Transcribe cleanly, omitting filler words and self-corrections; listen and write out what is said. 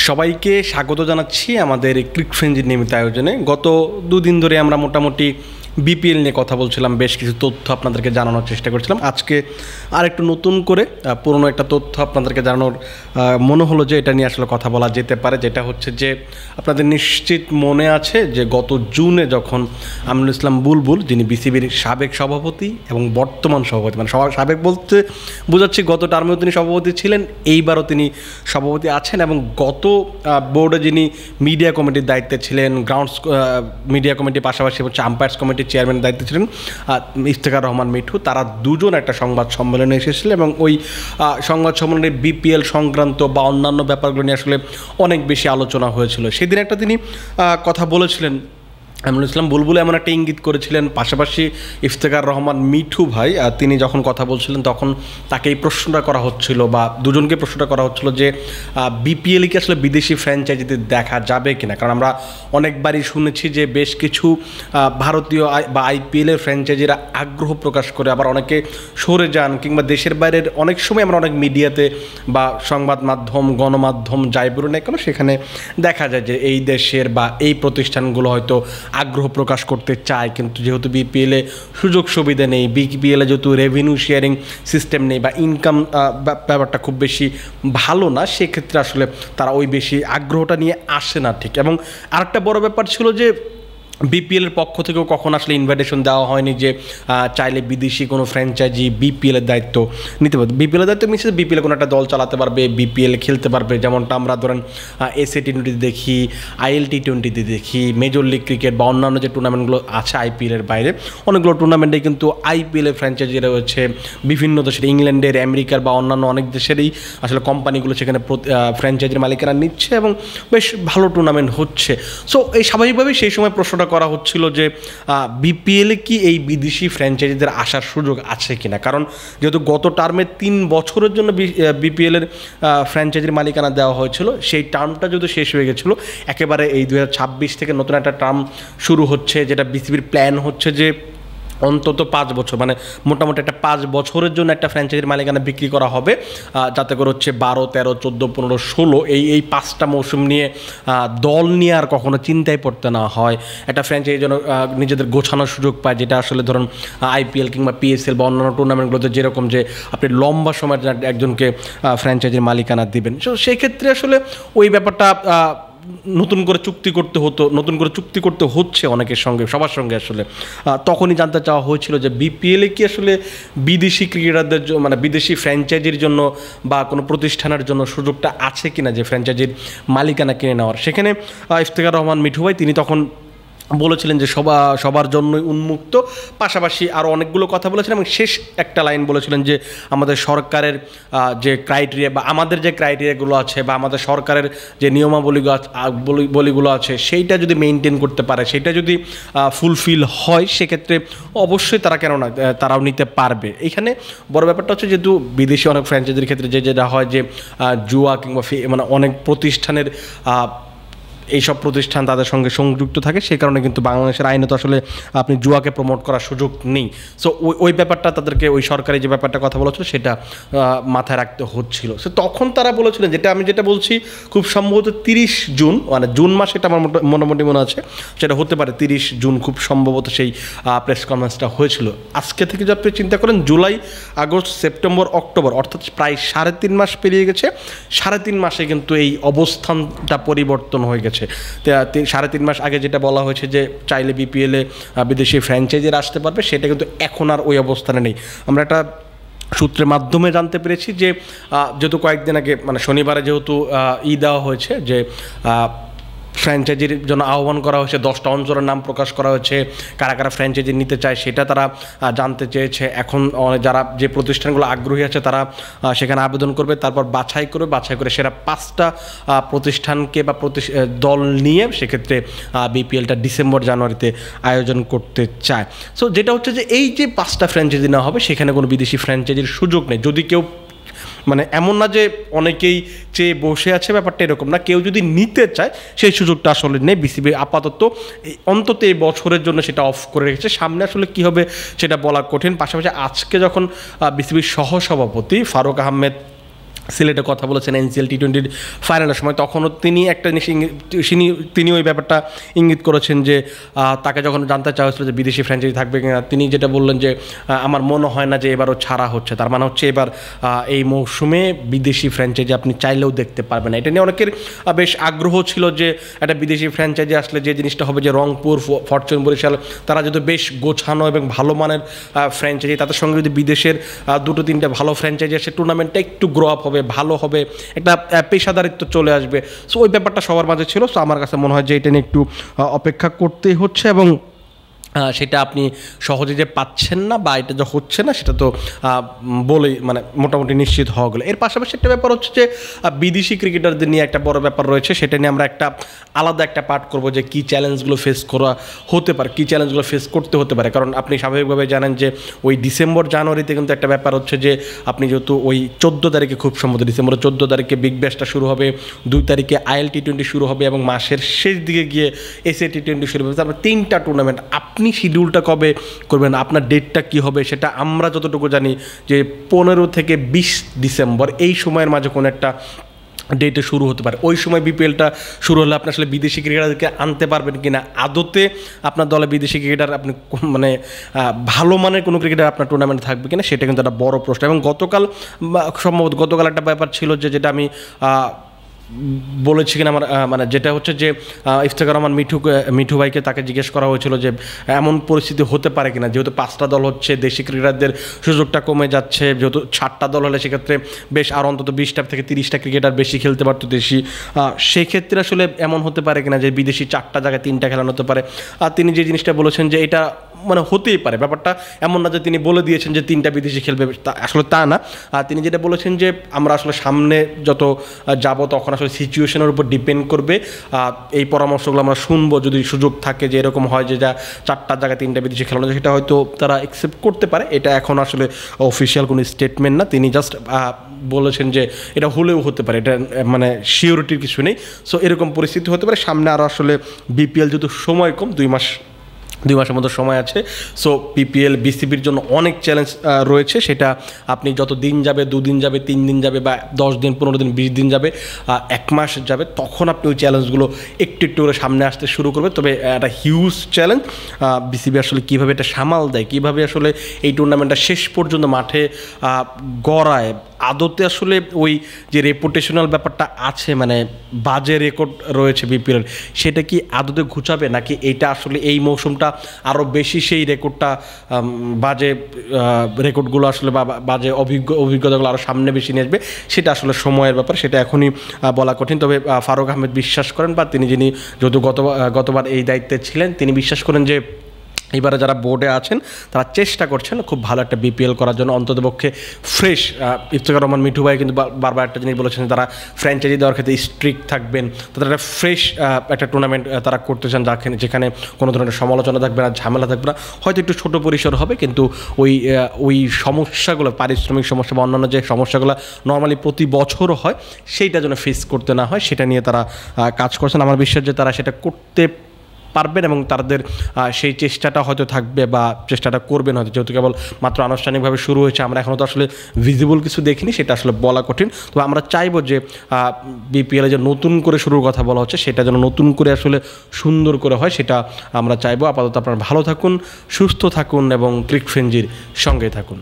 সবাইকে স্বাগত জানাচ্ছি আমাদের ক্রিক ফ্রেঞ্জির নিয়মিত আয়োজনে। গত দুদিন ধরে আমরা মোটামুটি বিপিএল নিয়ে কথা বলছিলাম, বেশ কিছু তথ্য আপনাদেরকে জানানোর চেষ্টা করছিলাম। আজকে আর একটু নতুন করে পুরনো একটা তথ্য আপনাদেরকে জানানোর মনে হলো যে এটা নিয়ে আসলে কথা বলা যেতে পারে। যেটা হচ্ছে যে আপনাদের নিশ্চিত মনে আছে যে গত জুনে যখন আমিনুল ইসলাম বুলবুল, যিনি বিসিবির সাবেক সভাপতি এবং বর্তমান সভাপতি, মানে সাবেক বলতে বোঝাচ্ছি গত টার্মেও তিনি সভাপতি ছিলেন, এইবারও তিনি সভাপতি আছেন, এবং গত বোর্ডে যিনি মিডিয়া কমিটির দায়িত্বে ছিলেন, গ্রাউন্ডস মিডিয়া কমিটির পাশাপাশি হচ্ছে আম্পায়ার্স কমিটির চেয়ারম্যানের দায়িত্বে ছিলেন ইফতেখার রহমান মিঠু, তারা দুজন একটা সংবাদ সম্মেলনে এসেছিলেন এবং ওই সংবাদ সম্মেলনে বিপিএল সংক্রান্ত বা অন্যান্য ব্যাপারগুলো নিয়ে আসলে অনেক বেশি আলোচনা হয়েছিল। সেদিন একটা তিনি কথা বলেছিলেন, আমিনুল ইসলাম বুলবুল এমন একটা ইঙ্গিত করেছিলেন, পাশাপাশি ইফতেখার রহমান মিঠু ভাই তিনি যখন কথা বলছিলেন তখন তাকে এই প্রশ্নটা করা হচ্ছিল, বা দুজনকে প্রশ্নটা করা হচ্ছিল যে বিপিএল কি আসলে বিদেশি ফ্র্যাঞ্চাইজিতে দেখা যাবে কিনা। কারণ আমরা অনেকবারই শুনেছি যে বেশ কিছু ভারতীয় বা আইপিএলের ফ্র্যাঞ্চাইজিরা আগ্রহ প্রকাশ করে, আবার অনেকে সরে যান, কিংবা দেশের বাইরের অনেক সময় আমরা অনেক মিডিয়াতে বা সংবাদ মাধ্যম গণমাধ্যম যাই বলুন না কেন, সেখানে দেখা যায় যে এই দেশের বা এই প্রতিষ্ঠানগুলো হয়তো আগ্রহ প্রকাশ করতে চায়, কিন্তু যেহেতু বিপিএলে সুযোগ সুবিধা নেই, বিপিএলে যেহেতু রেভিনিউ শেয়ারিং সিস্টেম নেই বা ইনকাম ব্যাপারটা খুব বেশি ভালো না, সেক্ষেত্রে আসলে তারা ওই বেশি আগ্রহটা নিয়ে আসে না ঠিক। এবং আরেকটা বড় ব্যাপার ছিল যে বিপিএলের পক্ষ থেকেও কখন আসলে ইনভাইটেশন দেওয়া হয়নি যে চাইলে বিদেশি কোনো ফ্র্যাঞ্চাইজি বিপিএলের দায়িত্ব নিতে পারবে। বিপিএলের দায়িত্ব মিশে বিপিএলে কোনো একটা দল চালাতে পারবে, বিপিএল খেলতে পারবে, যেমনটা আমরা ধরেন এসএ টি20 দেখি, আইএল টি20 দেখি, মেজর লিগ ক্রিকেট বা অন্যান্য যে টুর্নামেন্টগুলো আছে আইপিএলের বাইরে, অনেকগুলো টুর্নামেন্টে কিন্তু আইপিএলের ফ্র্যাঞ্চাইজি রয়েছে বিভিন্ন দেশের, ইংল্যান্ডের, আমেরিকার বা অন্যান্য অনেক দেশেরই আসলে কোম্পানিগুলো সেখানে ফ্র্যাঞ্চাইজির মালিকানা নিচ্ছে এবং বেশ ভালো টুর্নামেন্ট হচ্ছে। সো এই স্বাভাবিকভাবেই সেই সময় প্রশ্নটা করা হচ্ছিল যে বিপিএলে কি এই বিদেশি ফ্র্যাঞ্চাইজিদের আসার সুযোগ আছে কিনা। কারণ যেহেতু গত টার্মে 3 বছরের জন্য বিপিএলের ফ্র্যাঞ্চাইজির মালিকানা দেওয়া হয়েছিল, সেই টার্মটা যেহেতু শেষ হয়ে গেছিলো, একেবারে এই 2026 থেকে নতুন একটা টার্ম শুরু হচ্ছে, যেটা বিসিবির প্ল্যান হচ্ছে যে অন্তত 5 বছর, মানে মোটামুটি একটা 5 বছরের জন্য একটা ফ্র্যাঞ্চাইজির মালিকানা বিক্রি করা হবে, যাতে করে হচ্ছে 12, 13, 14, 15, 16 এই 5টা মৌসুম নিয়ে দল নিয়ে আর কখনো চিন্তায় পড়তে না হয়, একটা ফ্র্যাঞ্চাইজি যেন নিজেদের গোছানোর সুযোগ পায়, যেটা আসলে ধরুন আইপিএল কিংবা পিএসএল বা অন্যান্য টুর্নামেন্টগুলোতে যেরকম যে আপনি লম্বা সময়ের একজনকে ফ্র্যাঞ্চাইজির মালিকানা দিবেন। সো সেক্ষেত্রে আসলে ওই ব্যাপারটা নতুন করে চুক্তি করতে হচ্ছে অনেকের সঙ্গে, সবার সঙ্গে আসলে তখনই জানতে চাওয়া হয়েছিল যে বিপিএলে কি আসলে বিদেশি ক্রিকেটারদের মানে বিদেশি ফ্র্যাঞ্চাইজির জন্য বা কোনো প্রতিষ্ঠানের জন্য সুযোগটা আছে কিনা যে ফ্র্যাঞ্চাইজির মালিকানা কিনে নেওয়ার। সেখানে ইফতেখার রহমান মিঠু ভাই তিনি তখন বলেছিলেন যে সবার জন্যই উন্মুক্ত, পাশাপাশি আরও অনেকগুলো কথা বলেছিলেন এবং শেষ একটা লাইন বলেছিলেন যে আমাদের সরকারের যে ক্রাইটেরিয়া বা আমাদের যে ক্রাইটেরিয়াগুলো আছে বা আমাদের সরকারের যে নিয়মাবলীগুলো আছে সেইটা যদি মেনটেন করতে পারে, সেটা যদি ফুলফিল হয়, সেক্ষেত্রে অবশ্যই তারা কেন না তারাও নিতে পারবে। এখানে বড় ব্যাপারটা হচ্ছে যেহেতু বিদেশি অনেক ফ্র্যাঞ্চাইজির ক্ষেত্রে যেটা হয় যে জুয়া কিংবা মানে অনেক প্রতিষ্ঠানের এইসব প্রতিষ্ঠান তাদের সঙ্গে সংযুক্ত থাকে, সেই কারণে কিন্তু বাংলাদেশের আইনে তো আসলে আপনি জুয়াকে প্রমোট করার সুযোগ নেই। সো ওই ব্যাপারটা তাদেরকে, ওই সরকারি যে ব্যাপারটা কথা বলেছিল সেটা মাথায় রাখতে হচ্ছিল। সো তখন তারা বলেছিলেন, যেটা বলছি খুব সম্ভবত 30 জুন, মানে জুন মাস, এটা আমার মোটামুটি মনে আছে, সেটা হতে পারে 30 জুন খুব সম্ভবত সেই প্রেস কনফারেন্সটা হয়েছিল। আজকে থেকে যদি আপনি চিন্তা করেন জুলাই, আগস্ট, সেপ্টেম্বর, অক্টোবর, অর্থাৎ প্রায় 3.5 মাস পেরিয়ে গেছে। 3.5 মাসে কিন্তু এই অবস্থানটা পরিবর্তন হয়ে গেছে। 3.5 মাস আগে যেটা বলা হয়েছে যে চাইলে বিপিএলে বিদেশি ফ্র্যাঞ্চাইজির আসতে পারবে, সেটা কিন্তু এখন আর ওই অবস্থানে নেই। আমরা একটা সূত্রের মাধ্যমে জানতে পেরেছি যে যেহেতু কয়েকদিন আগে, মানে শনিবারে যেহেতু দেওয়া হয়েছে যে ফ্র্যাঞ্চাইজির জন্য আহ্বান করা হয়েছে, 10টা অঞ্চলের নাম প্রকাশ করা হয়েছে, কারা কারা ফ্র্যাঞ্চাইজি নিতে চায় সেটা তারা জানতে চেয়েছে। এখন যারা যে প্রতিষ্ঠানগুলো আগ্রহী আছে তারা সেখানে আবেদন করবে, তারপর বাছাই করে সেরা 5টা প্রতিষ্ঠানকে বা দল নিয়ে সেক্ষেত্রে বিপিএলটা ডিসেম্বর জানুয়ারিতে আয়োজন করতে চায়। সো যেটা হচ্ছে যে এই যে 5টা ফ্র্যাঞ্চাইজি নেওয়া হবে, সেখানে কোনো বিদেশি ফ্র্যাঞ্চাইজির সুযোগ নেই। যদি কেউ, মানে এমন না যে অনেকেই চেয়ে বসে আছে, ব্যাপারটা এরকম না, কেউ যদি নিতে চায় সেই সুযোগটা আসলে নেই। বিসিবি আপাতত অন্তত এই বছরের জন্য সেটা অফ করে রেখেছে, সামনে আসলে কী হবে সেটা বলা কঠিন। পাশাপাশি আজকে যখন বিসিবির সহসভাপতি ফারুক আহমেদ সিলেটে কথা বলেছেন এনসিএল টি20 ফাইনালের সময়, তখনও তিনি একটা জিনিস তিনি ওই ব্যাপারটা ইঙ্গিত করেছেন যে তাকে যখন জানতে চাওয়া হয়েছিল যে বিদেশি ফ্র্যাঞ্চাইজি থাকবে কিনা, তিনি যেটা বললেন যে আমার মনে হয় না যে এবারও ছাড়া হচ্ছে। তার মানে হচ্ছে এবার এই মৌসুমে বিদেশি ফ্র্যাঞ্চাইজি আপনি চাইলেও দেখতে পারবেন না। এটা নিয়ে অনেকের বেশ আগ্রহ ছিল যে একটা বিদেশি ফ্র্যাঞ্চাইজি আসলে যে জিনিসটা হবে যে রংপুর, ফরচুন, বরিশাল তারা যদি বেশ গোছানো এবং ভালো মানের ফ্র্যাঞ্চাইজি, তাদের সঙ্গে যদি বিদেশের 2-3টা ভালো ফ্র্যাঞ্চাইজি আসে, টুর্নামেন্টটা একটু গ্রো আপ হবে, ভালো হবে, একটা পেশাদারিত্ব চলে আসবে। সো ওই ব্যাপারটা সবার মাঝে ছিল। সো আমার কাছে মনে হয় যে এটা নিয়ে একটু অপেক্ষা করতেই হচ্ছে, এবং সেটা আপনি সহজে যে পাচ্ছেন না বা এটা যে হচ্ছে না সেটা তো বলেই মানে মোটামুটি নিশ্চিত হওয়া গেলো। এর পাশাপাশি একটা ব্যাপার হচ্ছে যে বিদেশি ক্রিকেটারদের নিয়ে একটা বড় ব্যাপার রয়েছে, সেটা নিয়ে আমরা একটা আলাদা একটা পার্ট করব যে কী চ্যালেঞ্জগুলো ফেস করা হতে পারে, কী চ্যালেঞ্জগুলো ফেস করতে হতে পারে। কারণ আপনি স্বাভাবিকভাবে জানেন যে ওই ডিসেম্বর জানুয়ারিতে কিন্তু একটা ব্যাপার হচ্ছে যে আপনি যেহেতু ওই 14 তারিখে, খুব সম্ভবত ডিসেম্বরের 14 তারিখে বিগ ব্যাশটা শুরু হবে, 2 তারিখে আইএল টি20 শুরু হবে, এবং মাসের শেষ দিকে গিয়ে এসএ টি20 শুরু হবে। তারপর 3টা টুর্নামেন্ট। আপনি শিডিউলটা কবে করবেন, আপনার ডেটটা কী হবে, সেটা আমরা যতটুকু জানি যে 15 থেকে 20 ডিসেম্বর এই সময়ের মাঝে কোনো একটা ডেটে শুরু হতে পারে। ওই সময় বিপিএলটা শুরু হলে আপনি আসলে বিদেশি ক্রিকেটারদেরকে আনতে পারবেন কিনা, আদতে আপনার দলে বিদেশি ক্রিকেটার আপনি মানে ভালো মানের কোনো ক্রিকেটার আপনার টুর্নামেন্টে থাকবে কিনা, সেটা কিন্তু একটা বড় প্রশ্ন। এবং সম্ভবত গতকাল একটা ব্যাপার ছিল যে যেটা আমি বলেছি কিনা আমার মানে যেটা হচ্ছে যে ইফতেখার রহমান মিঠু ভাইকে তাকে জিজ্ঞেস করা হয়েছিল যে এমন পরিস্থিতি হতে পারে কিনা, যেহেতু 5টা দল হচ্ছে, দেশি ক্রিকেটারদের সুযোগটা কমে যাচ্ছে, যেহেতু 7টা দল হলে সেক্ষেত্রে বেশ আর অন্তত 20টা থেকে 30টা ক্রিকেটার বেশি খেলতে পারতো দেশি, সেক্ষেত্রে আসলে এমন হতে পারে কিনা যে বিদেশি 4টা জায়গায় 3টা খেলানো হতে পারে। আর তিনি যে জিনিসটা বলেছেন যে এটা মানে হতেই পারে, ব্যাপারটা এমন না যে তিনি বলে দিয়েছেন যে 3টা বিদেশি খেলবে, আসলে তা না। আর তিনি যেটা বলেছেন যে আমরা আসলে সামনে যত যাব তখন আসলে সিচুয়েশনের উপর ডিপেন্ড করবে, এই পরামর্শগুলো আমরা শুনবো। যদি সুযোগ থাকে যে এরকম হয় যে যা 4টার জায়গায় 3টা বিদেশি খেলানো যায়, সেটা হয়তো তারা অ্যাকসেপ্ট করতে পারে। এটা এখন আসলে অফিসিয়াল কোনো স্টেটমেন্ট না, তিনি জাস্ট বলেছেন যে এটা হলেও হতে পারে, এটা মানে সিওরিটির কিছু নেই। সো এরকম পরিস্থিতি হতে পারে সামনে। আরও আসলে বিপিএল যেহেতু সময় কম, 2 মাসের মতো সময় আছে। সো বিপিএল বিসিবির জন্য অনেক চ্যালেঞ্জ রয়েছে, সেটা আপনি যত দিন যাবে, 2 দিন যাবে, 3 দিন যাবে, বা 10 দিন, 15 দিন, 20 দিন যাবে, 1 মাস যাবে, তখন আপনি ওই চ্যালেঞ্জগুলো একটু একটু করে সামনে আসতে শুরু করবে। তবে একটা হিউজ চ্যালেঞ্জ, বিসিবি আসলে কীভাবে এটা সামাল দেয়, কীভাবে আসলে এই টুর্নামেন্টটা শেষ পর্যন্ত মাঠে গড়ায়, আদতে আসলে ওই যে রেপুটেশনাল ব্যাপারটা আছে, মানে বাজে রেকর্ড রয়েছে বিপিএল, সেটা কি আদতে ঘুচাবে, নাকি এইটা আসলে এই মৌসুমটা আরও বেশি সেই রেকর্ডটা বাজে রেকর্ডগুলো আসলে বা বাজে অভিজ্ঞতাগুলো আরও সামনে বেশি নিয়ে আসবে, সেটা আসলে সময়ের ব্যাপার, সেটা এখনই বলা কঠিন। তবে ফারুক আহমেদ বিশ্বাস করেন, বা তিনি যিনি যেহেতু গতবার এই দায়িত্বে ছিলেন, তিনি বিশ্বাস করেন যে এবারে যারা বোর্ডে আছেন তারা চেষ্টা করছেন খুব ভালো একটা বিপিএল করার জন্য, অন্ততপক্ষে ফ্রেশ। ইফতেখার রহমান মিঠু ভাই কিন্তু বারবার একটা জিনিস বলেছেন, তারা ফ্র্যাঞ্চাইজি দেওয়ার ক্ষেত্রে স্ট্রিক্ট থাকবেন, তারা একটা ফ্রেশ একটা টুর্নামেন্ট তারা করতে চান, যেখানে কোনো ধরনের সমালোচনা থাকবে না, ঝামেলা থাকবে না, হয়তো একটু ছোটো পরিসর হবে, কিন্তু ওই সমস্যাগুলো, পারিশ্রমিক সমস্যা বা অন্যান্য যে সমস্যাগুলো নর্মালি প্রতি বছরও হয়, সেইটা যেন ফেস করতে না হয়, সেটা নিয়ে তারা কাজ করছেন। আমার বিশ্বাস যে তারা সেটা করতে পারবেন, এবং তাদের সেই চেষ্টাটা হয়তো থাকবে বা চেষ্টাটা করবেন হয়তো, যেহেতু কেবল মাত্র আনুষ্ঠানিকভাবে শুরু হয়েছে, আমরা এখনও তো আসলে ভিজিবল কিছু দেখিনি, সেটা আসলে বলা কঠিন। তো আমরা চাইবো যে বিপিএলে যে নতুন করে শুরুর কথা বলা হচ্ছে, সেটা যেন নতুন করে আসলে সুন্দর করে হয়, সেটা আমরা চাইবো। আপাতত আপনারা ভালো থাকুন, সুস্থ থাকুন, এবং ক্রিক ফ্রেঞ্জির সঙ্গে থাকুন।